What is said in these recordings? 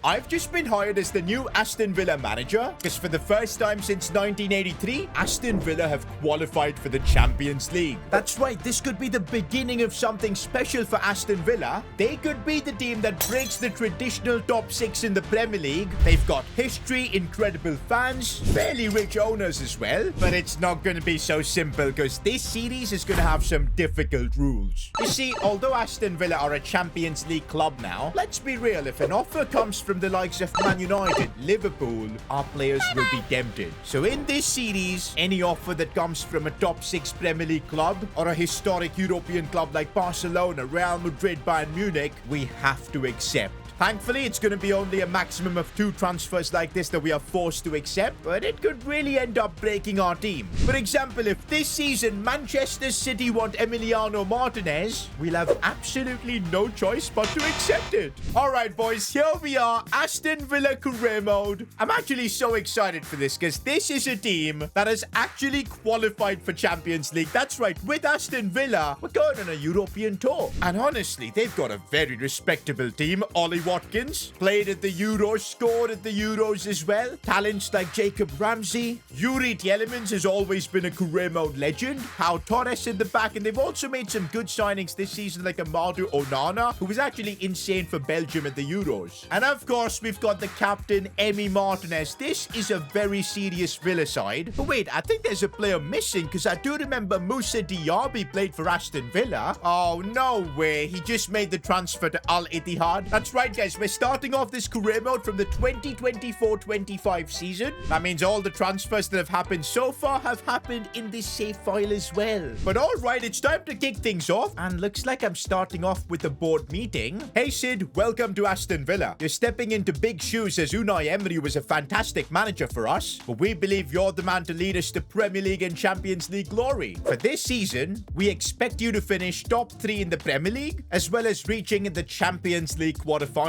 I've just been hired as the new Aston Villa manager because for the first time since 1983, Aston Villa have qualified for the Champions League. That's right, this could be the beginning of something special for Aston Villa. They could be the team that breaks the traditional top 6 in the Premier League. They've got history, incredible fans, fairly rich owners as well. But it's not going to be so simple because this series is going to have some difficult rules. You see, although Aston Villa are a Champions League club now, let's be real, if an offer comes from the likes of Man United, Liverpool, our players will be tempted. So in this series, any offer that comes from a top 6 Premier League club or a historic European club like Barcelona, Real Madrid, Bayern Munich, we have to accept. Thankfully, it's going to be only a maximum of 2 transfers like this that we are forced to accept, but it could really end up breaking our team. For example, if this season Manchester City want Emiliano Martinez, we'll have absolutely no choice but to accept it. Alright boys, here we are, Aston Villa career mode. I'm actually so excited for this because this is a team that has actually qualified for Champions League. That's right, with Aston Villa, we're going on a European tour. And honestly, they've got a very respectable team. Ollie Watkins played at the Euros, scored at the Euros as well. Talents like Jacob Ramsey. Yuri Tielemans has always been a career mode legend. Pau Torres in the back, and they've also made some good signings this season like Amadou Onana, who was actually insane for Belgium at the Euros. And of course, we've got the captain, Emi Martinez. This is a very serious Villa side. But wait, I think there's a player missing because I do remember Moussa Diaby played for Aston Villa. Oh, no way. He just made the transfer to Al Ittihad. That's right, guys, we're starting off this career mode from the 2024-25 season. That means all the transfers that have happened so far have happened in this save file as well. But all right, it's time to kick things off. And looks like I'm starting off with the board meeting. Hey Sid, welcome to Aston Villa. You're stepping into big shoes as Unai Emery was a fantastic manager for us. But we believe you're the man to lead us to Premier League and Champions League glory. For this season, we expect you to finish top 3 in the Premier League, as well as reaching the Champions League quarterfinals.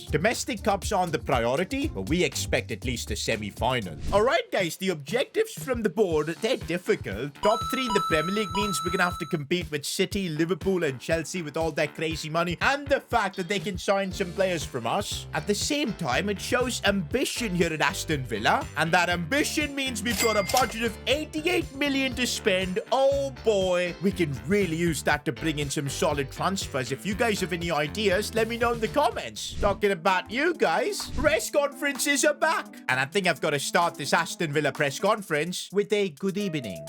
Domestic cups aren't the priority, but we expect at least a semi-final. Alright guys, the objectives from the board, they're difficult. Top 3 in the Premier League means we're gonna have to compete with City, Liverpool and Chelsea with all their crazy money and the fact that they can sign some players from us. At the same time, it shows ambition here at Aston Villa, and that ambition means we've got a budget of 88 million to spend. Oh boy, we can really use that to bring in some solid transfers. If you guys have any ideas, let me know in the comments. Talking about you guys, press conferences are back. And I think I've got to start this Aston Villa press conference with a good evening.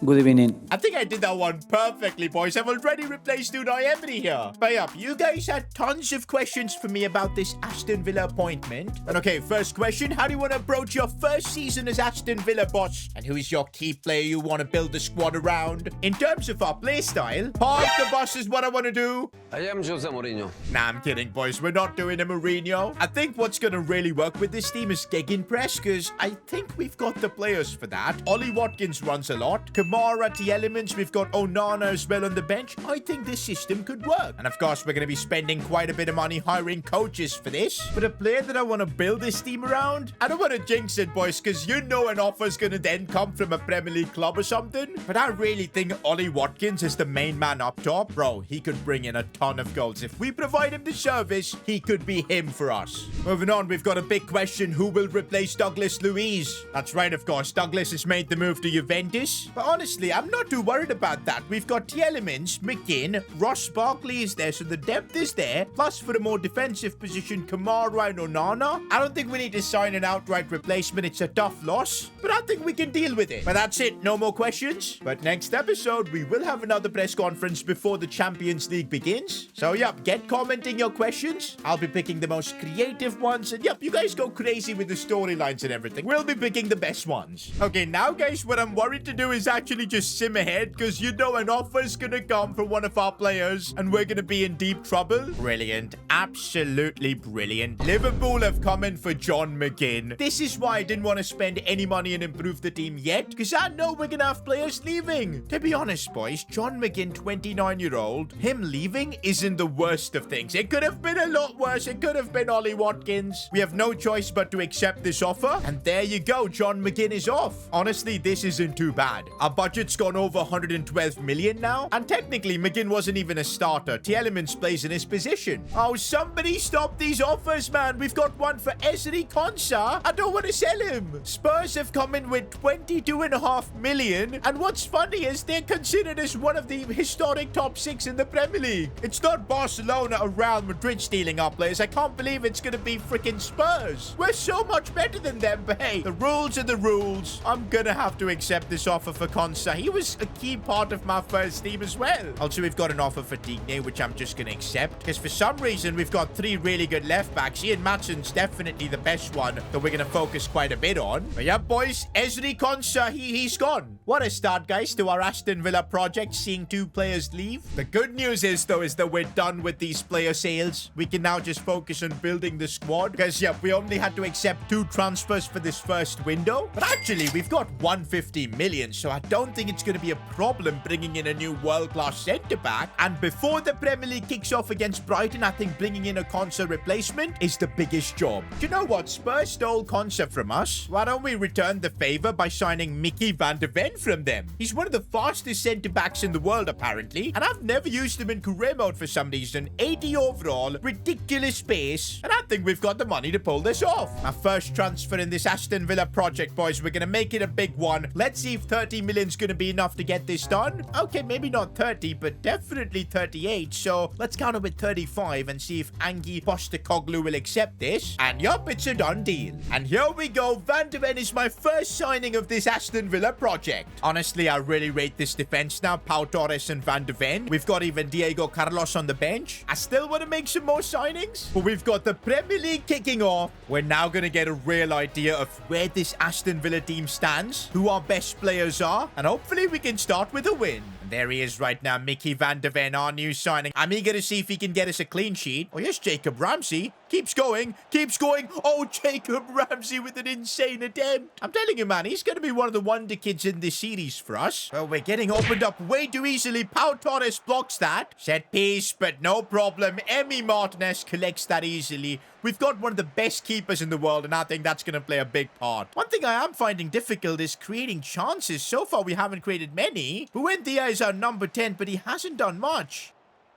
Good evening. I think I did that one perfectly, boys. I've already replaced Unai Emery here. But yeah, you guys had tons of questions for me about this Aston Villa appointment. And okay, first question, how do you want to approach your first season as Aston Villa boss? And who is your key player you want to build the squad around? In terms of our play style, park the bus is what I want to do. I am Jose Mourinho. Nah, I'm kidding, boys. We're not doing a Mourinho. I think what's going to really work with this team is gegenpress, because I think we've got the players for that. Ollie Watkins runs a lot. Kamara, Tielemans, we've got Onana as well on the bench. I think this system could work. And of course, we're going to be spending quite a bit of money hiring coaches for this. But a player that I want to build this team around, I don't want to jinx it, boys, because you know an offer's going to then come from a Premier League club or something. But I really think Ollie Watkins is the main man up top. Bro, he could bring in a ton of goals. If we provide him the service, he could be him for us. Moving on, we've got a big question. Who will replace Douglas Luiz? That's right, of course. Douglas has made the move to Juventus. But honestly, I'm not too worried about that. We've got Tielemans, McGinn, Ross Barkley is there, so the depth is there. Plus, for a more defensive position, Kamara and Onana. I don't think we need to sign an outright replacement. It's a tough loss, but I think we can deal with it. But that's it. No more questions. But next episode, we will have another press conference before the Champions League begins. So, yep, get commenting your questions. I'll be picking the most creative ones. And, yep, you guys go crazy with the storylines and everything. We'll be picking the best ones. Okay, now, guys, what I'm worried to do is actually just sim ahead, because you know an offer's gonna come from one of our players and we're gonna be in deep trouble. Brilliant. Absolutely brilliant. Liverpool have come in for John McGinn. This is why I didn't want to spend any money and improve the team yet, because I know we're gonna have players leaving. To be honest, boys, John McGinn, 29-year-old, him leaving isn't the worst of things. It could have been a lot worse. It could have been Ollie Watkins. We have no choice but to accept this offer, and there you go. John McGinn is off. Honestly, this isn't too bad. A budget's gone over 112 million now. And technically, McGinn wasn't even a starter. Tielemans plays in his position. Oh, somebody stop these offers, man. We've got one for Ezri Konsa. I don't want to sell him. Spurs have come in with 22.5 million. And what's funny is they're considered as one of the historic top 6 in the Premier League. It's not Barcelona or Real Madrid stealing our players. I can't believe it's going to be freaking Spurs. We're so much better than them, but hey, the rules are the rules. I'm going to have to accept this offer for Konsa. He was a key part of my first team as well. Also, we've got an offer for Digne, which I'm just going to accept because for some reason, we've got 3 really good left backs. Ian Matson's definitely the best one that we're going to focus quite a bit on. But yeah, boys, Ezri Konsa, he's gone. What a start, guys, to our Aston Villa project, seeing 2 players leave. The good news is, though, is that we're done with these player sales. We can now just focus on building the squad because, yeah, we only had to accept 2 transfers for this first window. But actually, we've got 150 million, so I don't think it's going to be a problem bringing in a new world-class centre-back. And before the Premier League kicks off against Brighton, I think bringing in a Konsa replacement is the biggest job. Do you know what? Spurs stole Konsa from us. Why don't we return the favour by signing Mickey van de Ven from them? He's one of the fastest centre-backs in the world, apparently. And I've never used him in career mode for some reason. 80 overall, ridiculous pace. And I think we've got the money to pull this off. Our first transfer in this Aston Villa project, boys. We're going to make it a big one. Let's see if 30 million is going to be enough to get this done. Okay, maybe not 30, but definitely 38. So let's count it with 35 and see if Ange Postecoglou will accept this. And yup, it's a done deal. And here we go. Van de Ven is my first signing of this Aston Villa project. Honestly, I really rate this defense now. Pau Torres and Van de Ven. We've got even Diego Carlos on the bench. I still want to make some more signings, but we've got the Premier League kicking off. We're now going to get a real idea of where this Aston Villa team stands, who our best players are, and hopefully we can start with a win. And there he is right now, Mickey van de Ven, our new signing. I'm eager to see if he can get us a clean sheet. Oh, yes, Jacob Ramsey. Keeps going, keeps going. Oh, Jacob Ramsey with an insane attempt. I'm telling you, man, he's going to be one of the wonder kids in this series for us. Well, we're getting opened up way too easily. Pau Torres blocks that. Set piece, but no problem. Emi Martinez collects that easily. We've got one of the best keepers in the world, and I think that's going to play a big part. One thing I am finding difficult is creating chances. So far, we haven't created many. Buendia is our number 10, but he hasn't done much.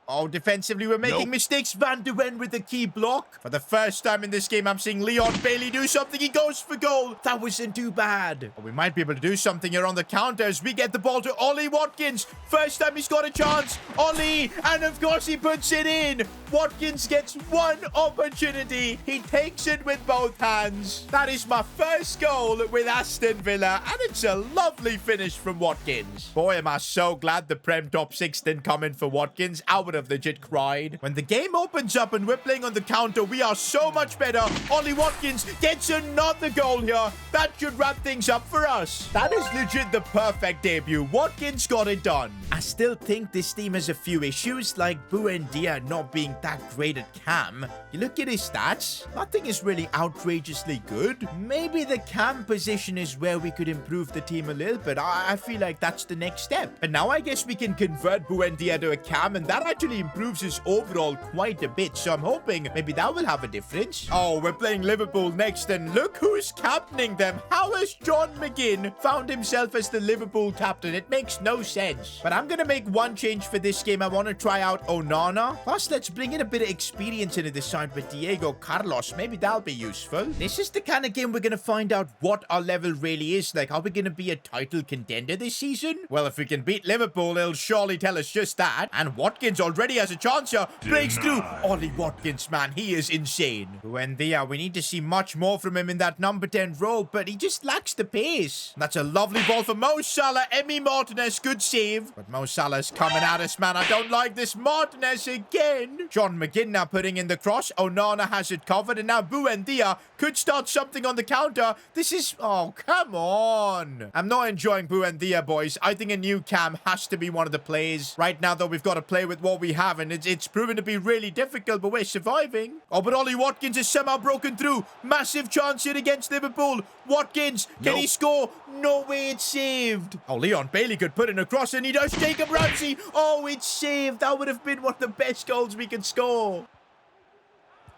Oh, defensively, we're making mistakes. Van de Ven with the key block. For the first time in this game, I'm seeing Leon Bailey do something. He goes for goal. That wasn't too bad. Oh, we might be able to do something here on the counter as we get the ball to Ollie Watkins. First time he's got a chance. Ollie, and of course he puts it in. Watkins gets one opportunity. He takes it with both hands. That is my first goal with Aston Villa, and it's a lovely finish from Watkins. Boy, am I so glad the Prem top 6 didn't come in for Watkins. I would have legit cried. When the game opens up and we're playing on the counter, we are so much better. Ollie Watkins gets another goal here. That should wrap things up for us. That is legit the perfect debut. Watkins got it done. I still think this team has a few issues, like Buendia not being that great at cam. You look at his stats, nothing is really outrageously good. Maybe the cam position is where we could improve the team a little bit. I feel like that's the next step. And now I guess we can convert Buendia to a cam, and that actually improves his overall quite a bit. So I'm hoping maybe that will have a difference. Oh, we're playing Liverpool next, and look who's captaining them. How has John McGinn found himself as the Liverpool captain? It makes no sense. But I'm gonna make one change for this game. I want to try out Onana. Plus, let's bring in a bit of experience into this side with Diego Carlos. Maybe that'll be useful. This is the kind of game we're gonna find out what our level really is. Like, are we gonna be a title contender this season? Well, if we can beat Liverpool, it'll surely tell us just that. And Watkins already has a chance here. Breaks through. Ollie Watkins, man, he is insane. Buendia, we need to see much more from him in that number 10 role, but he just lacks the pace. That's a lovely ball for Mo Salah. Emi Martinez, good save. But Mo Salah's coming at us, man. I don't like this. Martinez again. John McGinn now putting in the cross. Onana has it covered, and now Buendia could start something on the counter. This is... oh, come on. I'm not enjoying Buendia, boys. I think a new cam has to be one of the plays. Right now, though, we've got to play with what we have, and it's proven to be really difficult, but we're surviving. Oh, but Ollie Watkins is somehow broken through. Massive chance here against Liverpool. Watkins, can he score? No way, it's saved. Oh, Leon Bailey could put in a cross, and he does. Jacob Ramsey. Oh, it's saved. That would have been one of the best goals we could score.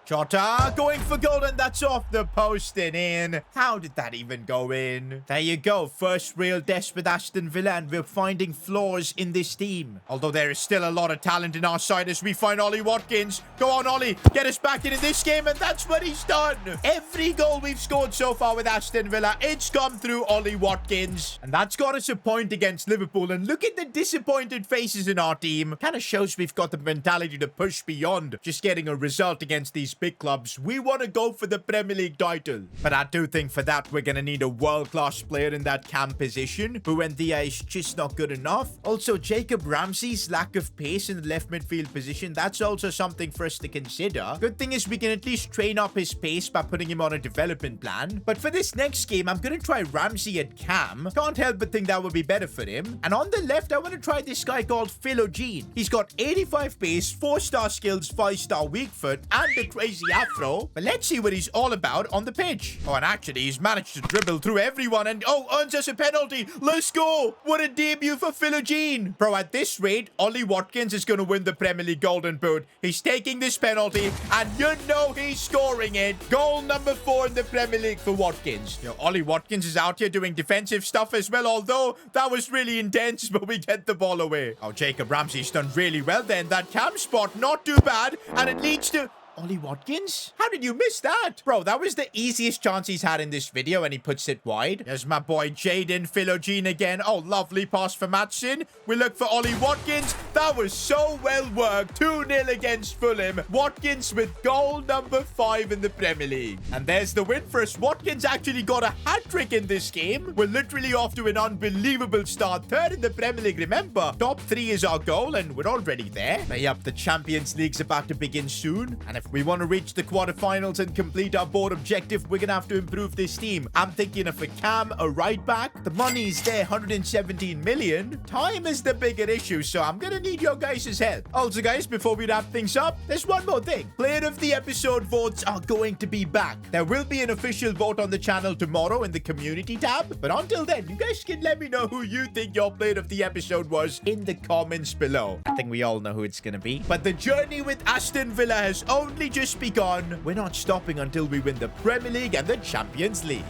Jota going for goal, and that's off the post and in. How did that even go in? There you go. First real test with Aston Villa, and we're finding flaws in this team. Although there is still a lot of talent in our side as we find Ollie Watkins. Go on, Ollie. Get us back in this game, and that's what he's done. Every goal we've scored so far with Aston Villa, it's come through Ollie Watkins. And that's got us a point against Liverpool. And look at the disappointed faces in our team. Kind of shows we've got the mentality to push beyond just getting a result against these big clubs. We want to go for the Premier League title. But I do think for that, we're going to need a world-class player in that cam position. Buendia is just not good enough. Also, Jacob Ramsey's lack of pace in the left midfield position, that's also something for us to consider. Good thing is we can at least train up his pace by putting him on a development plan. But for this next game, I'm going to try Ramsey at cam. Can't help but think that would be better for him. And on the left, I want to try this guy called Philogene. He's got 85 pace, 4-star skills, 5-star weak foot, and a crazy afro. But let's see what he's all about on the pitch. Oh, and actually, he's managed to dribble through everyone and, earns us a penalty. Let's go. What a debut for Philogene. Bro, at this rate, Ollie Watkins is going to win the Premier League Golden Boot. He's taking this penalty, and you know he's scoring it. Goal number 4 in the Premier League for Watkins. Ollie Watkins is out here doing defensive stuff as well, although that was really intense, but we get the ball away. Oh, Jacob Ramsey's done really well then. That cam spot, not too bad, and it leads to Ollie Watkins? How did you miss that? Bro, that was the easiest chance he's had in this video, and he puts it wide. There's my boy Jaden Philogene again. Oh, lovely pass for Matson. We look for Ollie Watkins. That was so well worked. 2-0 against Fulham. Watkins with goal number 5 in the Premier League. And there's the win for us. Watkins actually got a hat-trick in this game. We're literally off to an unbelievable start. 3rd in the Premier League. Remember, top 3 is our goal, and we're already there. But yep, the Champions League's about to begin soon. And if we want to reach the quarterfinals and complete our board objective, we're gonna have to improve this team. I'm thinking of a cam, a right back. The money's there, 117 million. Time is the bigger issue, so I'm gonna need your guys' help. Also, guys, before we wrap things up, there's one more thing. Player of the episode votes are going to be back. There will be an official vote on the channel tomorrow in the community tab. But until then, you guys can let me know who you think your player of the episode was in the comments below. I think we all know who it's gonna be. But the journey with Aston Villa has only just begun. We're not stopping until we win the Premier League and the Champions League.